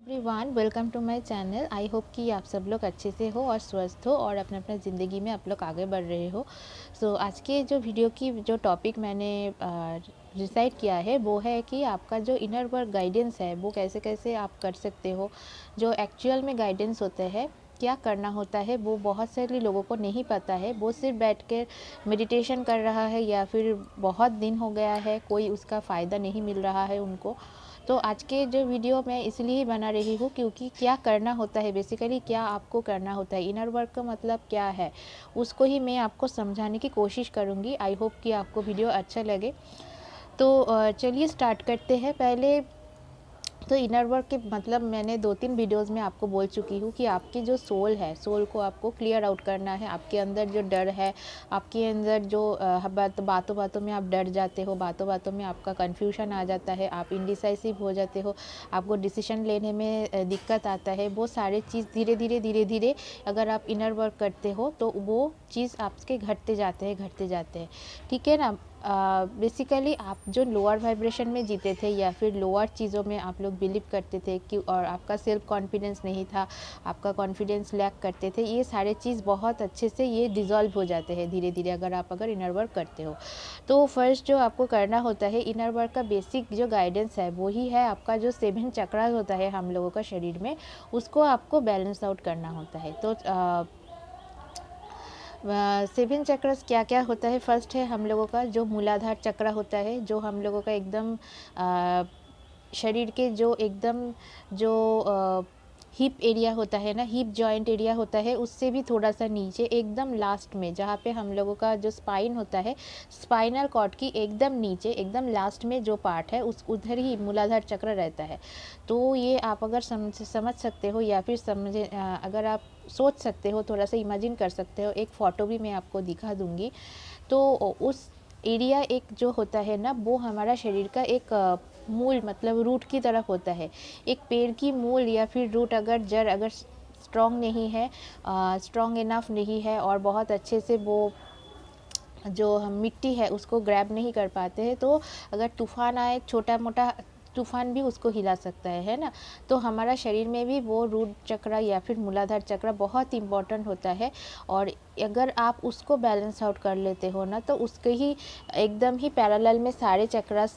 Everyone, welcome to my channel. I hope कि आप सब लोग अच्छे से हो और स्वस्थ हो और अपने अपने ज़िंदगी में आप लोग आगे बढ़ रहे हो। आज के जो वीडियो की जो टॉपिक मैंने डिसाइड किया है वो है कि आपका जो इनर वर्क गाइडेंस है वो कैसे कैसे आप कर सकते हो। जो एक्चुअल में गाइडेंस होते हैं, क्या करना होता है, वो बहुत सारे लोगों को नहीं पता है। वो सिर्फ बैठ कर मेडिटेशन कर रहा है या फिर बहुत दिन हो गया है, कोई उसका फ़ायदा नहीं मिल रहा है उनको। तो आज के जो वीडियो मैं इसलिए बना रही हूँ क्योंकि क्या करना होता है, बेसिकली क्या आपको करना होता है, इनर वर्क का मतलब क्या है, उसको ही मैं आपको समझाने की कोशिश करूँगी। आई होप कि आपको वीडियो अच्छा लगे। तो चलिए स्टार्ट करते हैं। पहले तो इनर वर्क के मतलब मैंने 2-3 वीडियोज़ में आपको बोल चुकी हूँ कि आपकी जो सोल है, सोल को आपको क्लियर आउट करना है। आपके अंदर जो डर है, आपके अंदर जो बातों बातों में आप डर जाते हो, बातों बातों में आपका कन्फ्यूजन आ जाता है, आप इंडिसाइसिव हो जाते हो, आपको डिसीजन लेने में दिक्कत आता है, वो सारे चीज़ धीरे धीरे अगर आप इनर वर्क करते हो तो वो चीज़ आपके घटते जाते हैं। ठीक है ना। बेसिकली आप जो लोअर वाइब्रेशन में जीते थे या फिर लोअर चीज़ों में आप लोग बिलीव करते थे कि, और आपका सेल्फ कॉन्फिडेंस नहीं था, आपका कॉन्फिडेंस लैक करते थे, ये सारे चीज़ बहुत अच्छे से ये डिज़ोल्व हो जाते हैं धीरे धीरे अगर इनर वर्क करते हो। तो फर्स्ट जो आपको करना होता है, इनर वर्क का बेसिक जो गाइडेंस है वही है आपका जो 7 चक्रास होता है हम लोगों का शरीर में, उसको आपको बैलेंस आउट करना होता है। तो 7 चक्रस क्या क्या होता है। फर्स्ट है हम लोगों का जो मूलाधार चक्र होता है, जो हम लोगों का एकदम शरीर के जो एकदम जो हिप एरिया होता है ना, हिप जॉइंट एरिया होता है, उससे भी थोड़ा सा नीचे एकदम लास्ट में जहाँ पे हम लोगों का जो स्पाइन होता है, स्पाइनल कॉर्ड की एकदम नीचे एकदम लास्ट में जो पार्ट है उस उधर ही मूलाधार चक्र रहता है। तो ये आप अगर समझ सकते हो या फिर समझे, अगर आप सोच सकते हो, थोड़ा सा इमेजिन कर सकते हो, एक फ़ोटो भी मैं आपको दिखा दूँगी। तो उस एरिया एक जो होता है ना, वो हमारा शरीर का एक मूल मतलब रूट की तरफ होता है। एक पेड़ की मूल या फिर रूट अगर जड़ अगर स्ट्रॉन्ग नहीं है, स्ट्रॉन्ग इनफ नहीं है और बहुत अच्छे से वो जो हम मिट्टी है उसको ग्रैब नहीं कर पाते हैं, तो अगर तूफान आए, छोटा मोटा तूफान भी उसको हिला सकता है ना। तो हमारा शरीर में भी वो रूट चक्र या फिर मूलाधार चक्र बहुत इंपॉर्टेंट होता है। और अगर आप उसको बैलेंस आउट कर लेते हो ना, तो उसके ही एकदम ही पैरेलल में सारे चक्र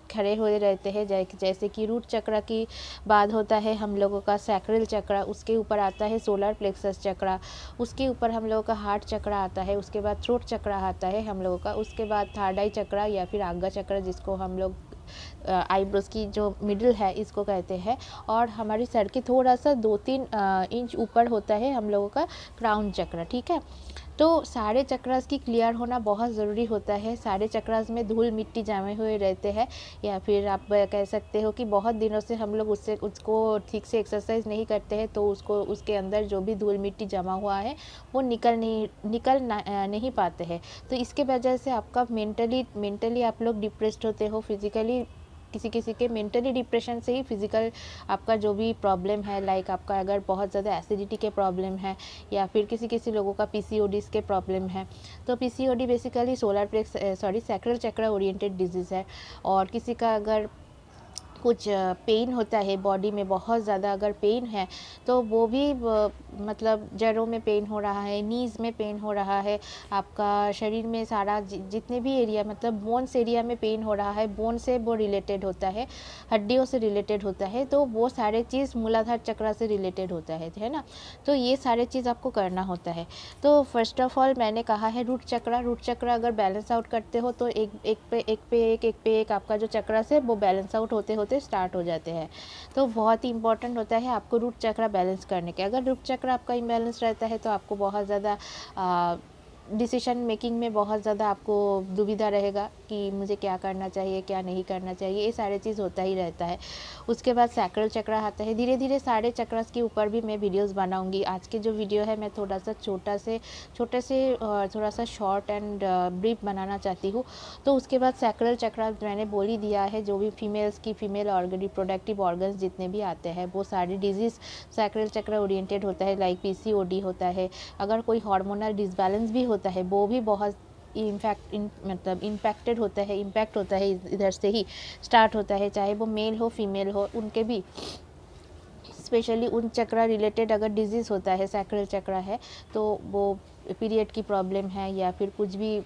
खड़े हुए रहते हैं। जैसे कि रूट चक्र की बाद होता है हम लोगों का सैक्रल चक्र, उसके ऊपर आता है सोलर प्लेक्सस चक्र, उसके ऊपर हम लोगों का हार्ट चक्र आता है, उसके बाद थ्रोट चक्र आता है हम लोगों का, उसके बाद थर्ड आई चक्र या फिर आज्ञा चक्र जिसको हम लोग आईब्रोज की जो मिडिल है इसको कहते हैं। और हमारी सर के थोड़ा सा 2-3 इंच ऊपर होता है हम लोगों का क्राउन चक्र। ठीक है। तो सारे चक्रास की क्लियर होना बहुत ज़रूरी होता है। सारे चक्रास में धूल मिट्टी जमे हुए रहते हैं, या फिर आप कह सकते हो कि बहुत दिनों से हम लोग उसको ठीक से एक्सरसाइज नहीं करते हैं, तो उसके अंदर जो भी धूल मिट्टी जमा हुआ है वो नहीं पाते हैं। तो इसके वजह से आपका मेंटली आप लोग डिप्रेस्ड होते हो। फिजिकली किसी किसी के मेंटली डिप्रेशन से ही फिज़िकल आपका जो भी प्रॉब्लम है, लाइक आपका अगर बहुत ज़्यादा एसिडिटी के प्रॉब्लम है या फिर किसी किसी लोगों का पीसीओडी के प्रॉब्लम है, तो पीसीओडी बेसिकली सैक्रल चक्र ओरिएंटेड डिजीज़ है। और किसी का अगर कुछ पेन होता है बॉडी में, बहुत ज़्यादा अगर पेन है तो वो भी मतलब जड़ों में पेन हो रहा है, नीज़ में पेन हो रहा है, आपका शरीर में सारा जितने भी एरिया मतलब बोन्स एरिया में पेन हो रहा है, बोन से वो रिलेटेड होता है, हड्डियों से रिलेटेड होता है, तो वो सारे चीज़ मूलाधार चक्र से रिलेटेड होता है ना। तो ये सारे चीज़ आपको करना होता है। तो फर्स्ट ऑफ ऑल मैंने कहा है रूट चक्र अगर बैलेंस आउट करते हो तो एक पे एक आपका जो चक्र है वो बैलेंस आउट होते स्टार्ट हो जाते हैं। तो बहुत ही इंपॉर्टेंट होता है आपको रूट चक्र बैलेंस करने के। अगर रूट चक्र आपका इम्बैलेंस रहता है तो आपको बहुत ज़्यादा डिसीजन मेकिंग में बहुत ज़्यादा आपको दुविधा रहेगा कि मुझे क्या करना चाहिए क्या नहीं करना चाहिए, ये सारे चीज़ होता ही रहता है। उसके बाद सैक्रल चक्र आता है। धीरे धीरे सारे चक्रस के ऊपर भी मैं वीडियोस बनाऊंगी। आज के जो वीडियो है मैं थोड़ा सा छोटे से थोड़ा सा शॉर्ट एंड ब्रीफ बनाना चाहती हूँ। तो उसके बाद सैक्रल चक्र मैंने बोल ही दिया है, जो भी फीमेल ऑर्गन रिप्रोडक्टिव ऑर्गन्स जितने भी आते हैं वो सारे डिजीज़ सैक्रल चक्र ओरिएंटेड होता है, लाइक पीसीओडी होता है। अगर कोई हार्मोनल डिसबैलेंस भी होता है वो भी बहुत इम्पैक्ट होता है, इधर से ही स्टार्ट होता है, चाहे वो मेल हो फीमेल हो, उनके भी स्पेशली उन चक्रा रिलेटेड अगर डिजीज़ होता है, सैक्रल चक्रा है, तो वो पीरियड की प्रॉब्लम है या फिर कुछ भी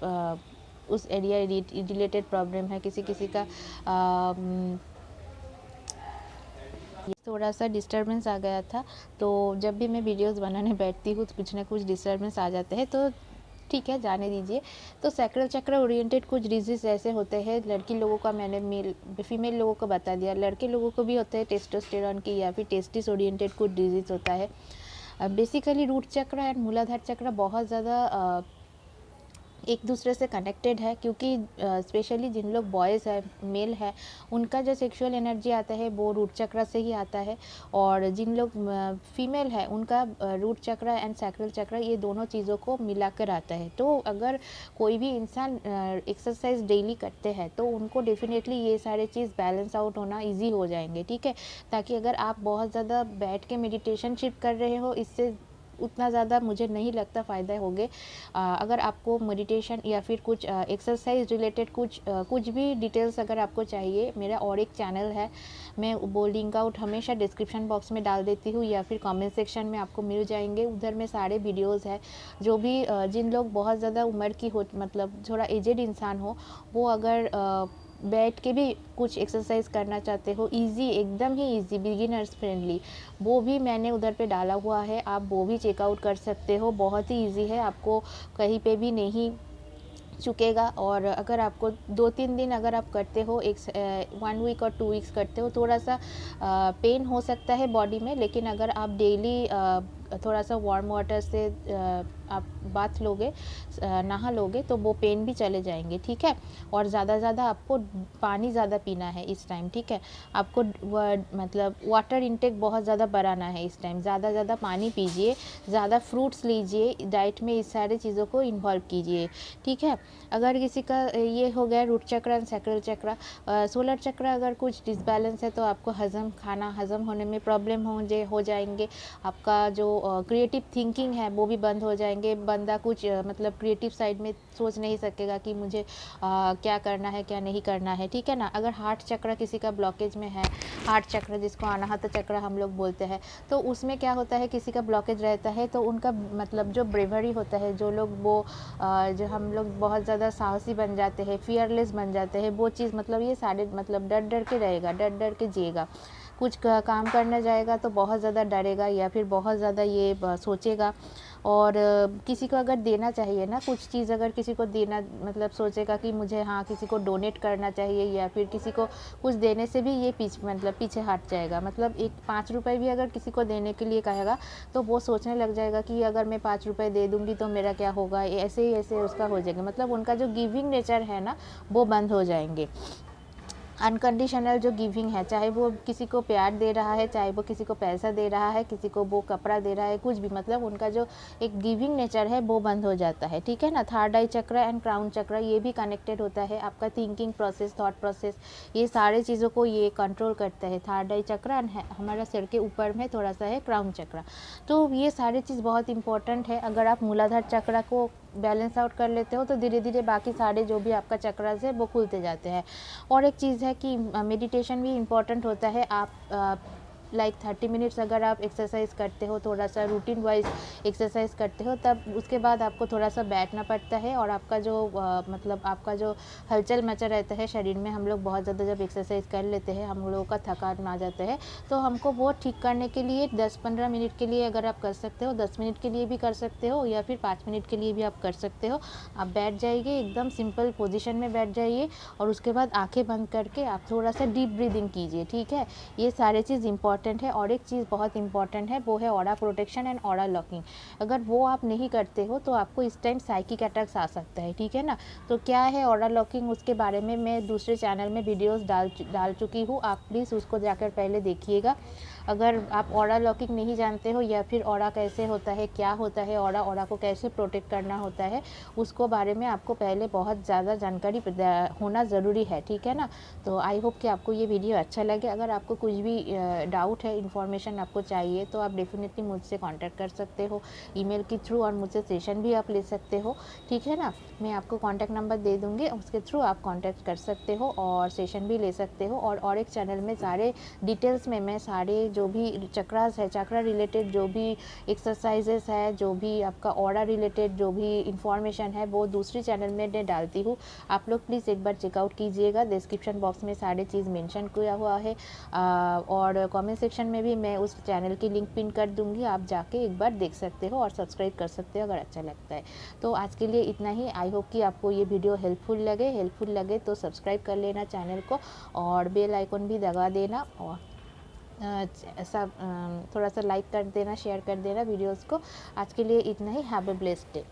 उस एरिया रिलेटेड प्रॉब्लम है, किसी किसी का थोड़ा सा डिस्टर्बेंस आ गया था, तो जब भी मैं वीडियोस बनाने बैठती हूँ तो कुछ ना कुछ डिस्टर्बेंस आ जाते हैं, तो ठीक है, जाने दीजिए। तो सैक्रल चक्र ओरिएंटेड कुछ डिजीज़ ऐसे होते हैं, लड़की लोगों का मैंने फीमेल लोगों को बता दिया, लड़के लोगों को भी होते हैं टेस्टोस्टेरॉन की या फिर टेस्टिस ओरिएंटेड कुछ डिजीज़ होता है। बेसिकली रूट चक्र एंड मूलाधार चक्र बहुत ज़्यादा एक दूसरे से कनेक्टेड है, क्योंकि स्पेशली जिन लोग बॉयज़ है, मेल है, उनका जो सेक्सुअल एनर्जी आता है वो रूट चक्र से ही आता है, और जिन लोग फीमेल है उनका रूट चक्र एंड सैक्रल चक्र, ये दोनों चीज़ों को मिलाकर आता है। तो अगर कोई भी इंसान एक्सरसाइज डेली करते हैं तो उनको डेफिनेटली ये सारे चीज़ बैलेंस आउट होना ईजी हो जाएंगे, ठीक है। ताकि अगर आप बहुत ज़्यादा बैठ के मेडिटेशन शिफ्ट कर रहे हो, इससे उतना ज़्यादा मुझे नहीं लगता फ़ायदा होगे। अगर आपको मेडिटेशन या फिर कुछ एक्सरसाइज रिलेटेड कुछ भी डिटेल्स अगर आपको चाहिए, मेरा और एक चैनल है, मैं वो लिंक आउट हमेशा डिस्क्रिप्शन बॉक्स में डाल देती हूँ या फिर कमेंट सेक्शन में आपको मिल जाएंगे। उधर में सारे वीडियोस है, जो भी जिन लोग बहुत ज़्यादा उम्र की हो, मतलब थोड़ा एजेड इंसान हो, वो अगर बैठ के भी कुछ एक्सरसाइज करना चाहते हो, इजी, एकदम ही इजी, बिगिनर्स फ्रेंडली, वो भी मैंने उधर पे डाला हुआ है, आप वो भी चेकआउट कर सकते हो। बहुत ही इजी है, आपको कहीं पे भी नहीं चुकेगा। और अगर आपको 2-3 दिन अगर आप करते हो, 1 वीक और 2 वीक्स करते हो, थोड़ा सा पेन हो सकता है बॉडी में, लेकिन अगर आप डेली थोड़ा सा वार्म वाटर से आप बाथ लोगे, नहा लोगे, तो वो पेन भी चले जाएंगे, ठीक है। और ज़्यादा ज़्यादा आपको पानी ज़्यादा पीना है इस टाइम, ठीक है। आपको मतलब वाटर इनटेक बहुत ज़्यादा बढ़ाना है इस टाइम, ज़्यादा पानी पीजिए, ज़्यादा फ्रूट्स लीजिए, डाइट में इस सारी चीज़ों को इन्वॉल्व कीजिए, ठीक है। अगर किसी का ये हो गया रूट चक्र एंड सैक्रल चक्र, सोलर चक्र अगर कुछ डिसबैलेंस है तो आपको खाना हजम होने में प्रॉब्लम हो जाएंगे, आपका जो क्रिएटिव थिंकिंग है वो भी बंद हो जाएंगे, बंदा कुछ मतलब क्रिएटिव साइड में सोच नहीं सकेगा कि मुझे क्या करना है क्या नहीं करना है, ठीक है ना। अगर हार्ट चक्र किसी का ब्लॉकेज में है, हार्ट चक्र जिसको अनाहत चक्र हम लोग बोलते हैं, तो उसमें क्या होता है, किसी का ब्लॉकेज रहता है तो उनका मतलब जो ब्रेवरी होता है, जो लोग वो जो हम लोग बहुत ज़्यादा साहसी बन जाते हैं, फियरलेस बन जाते हैं, वो चीज़ मतलब ये सारे मतलब डर के रहेगा, डर के जिएगा, कुछ काम करने जाएगा तो बहुत ज़्यादा डरेगा या फिर बहुत ज़्यादा ये सोचेगा। और किसी को अगर देना चाहिए ना कुछ चीज़, अगर किसी को देना मतलब सोचेगा कि मुझे हाँ किसी को डोनेट करना चाहिए या फिर किसी को कुछ देने से भी ये पीछे हट जाएगा। मतलब एक 5 रुपये भी अगर किसी को देने के लिए कहेगा तो वो सोचने लग जाएगा कि अगर मैं 5 रुपये दे दूँगी तो मेरा क्या होगा, ऐसे ही ऐसे उसका हो जाएगा। मतलब उनका जो गिविंग नेचर है ना वो बंद हो जाएंगे। अनकंडीशनल जो गिविंग है, चाहे वो किसी को प्यार दे रहा है, चाहे वो किसी को पैसा दे रहा है, किसी को वो कपड़ा दे रहा है, कुछ भी, मतलब उनका जो एक गिविंग नेचर है वो बंद हो जाता है, ठीक है ना। थर्ड आई चक्र एंड क्राउन चक्र ये भी कनेक्टेड होता है, आपका थिंकिंग प्रोसेस, थॉट प्रोसेस, ये सारे चीज़ों को ये कंट्रोल करता है। थर्ड आई चक्र एंड हमारा सिर के ऊपर में थोड़ा सा है क्राउन चक्र। तो ये सारी चीज़ बहुत इंपॉर्टेंट है। अगर आप मूलाधार चक्र को बैलेंस आउट कर लेते हो तो धीरे धीरे बाकी सारे जो भी आपका चक्रास है वो खुलते जाते हैं। और एक चीज़ है कि मेडिटेशन भी इम्पॉर्टेंट होता है। आप लाइक 30 मिनट्स अगर आप एक्सरसाइज करते हो, थोड़ा सा रूटीन वाइज एक्सरसाइज करते हो, तब उसके बाद आपको थोड़ा सा बैठना पड़ता है और आपका जो मतलब आपका जो हलचल मचा रहता है शरीर में, हम लोग बहुत ज़्यादा जब एक्सरसाइज कर लेते हैं हम लोगों का थकान आ जाता है, तो हमको वो ठीक करने के लिए 10-15 मिनट के लिए अगर आप कर सकते हो, 10 मिनट के लिए भी कर सकते हो या फिर 5 मिनट के लिए भी आप कर सकते हो। आप बैठ जाइए, एकदम सिंपल पोजिशन में बैठ जाइए और उसके बाद आँखें बंद करके आप थोड़ा सा डीप ब्रीदिंग कीजिए, ठीक है। ये सारे चीज़ इंपॉर्टेंट है। और एक चीज़ बहुत इंपॉर्टेंट है, वो है aura protection and aura locking. अगर वो आप नहीं करते हो तो आपको इस टाइम साइकिक अटैक्स आ सकता है, ठीक है ना। तो क्या है ऑरा लॉकिंग, उसके बारे में मैं दूसरे चैनल में वीडियोस डाल चुकी हूँ, आप प्लीज़ उसको जाकर पहले देखिएगा। अगर आप ऑरा लॉकिंग नहीं जानते हो या फिर ऑरा कैसे होता है, क्या होता है ऑरा को कैसे प्रोटेक्ट करना होता है, उसको बारे में आपको पहले बहुत ज़्यादा जानकारी होना ज़रूरी है, ठीक है ना। तो आई होप कि आपको ये वीडियो अच्छा लगे। अगर आपको कुछ भी डाउट है, इन्फॉर्मेशन आपको चाहिए, तो आप डेफिनेटली मुझसे कांटेक्ट कर सकते हो ईमेल के थ्रू, और मुझसे सेशन भी आप ले सकते हो, ठीक है ना। मैं आपको कांटेक्ट नंबर दे दूँगी, उसके थ्रू आप कांटेक्ट कर सकते हो और सेशन भी ले सकते हो। और एक चैनल में सारे डिटेल्स में मैं सारे जो भी चक्रास है, चक्रा रिलेटेड जो भी एक्सरसाइजेस है, जो भी आपका ऑरा रिलेटेड जो भी इंफॉर्मेशन है, वो दूसरी चैनल में मैं डालती हूँ। आप लोग प्लीज़ एक बार चेकआउट कीजिएगा। डिस्क्रिप्शन बॉक्स में सारे चीज़ मेंशन किया हुआ है, और कमेंट सेक्शन में भी मैं उस चैनल की लिंक पिन कर दूँगी। आप जाके एक बार देख सकते हो और सब्सक्राइब कर सकते हो अगर अच्छा लगता है। तो आज के लिए इतना ही। आई होप कि आपको ये वीडियो हेल्पफुल लगे तो सब्सक्राइब कर लेना चैनल को और बेल आइकन भी दबा देना, और ऐसा थोड़ा सा लाइक कर देना, शेयर कर देना वीडियोस को। आज के लिए इतना ही। Have a blessed day.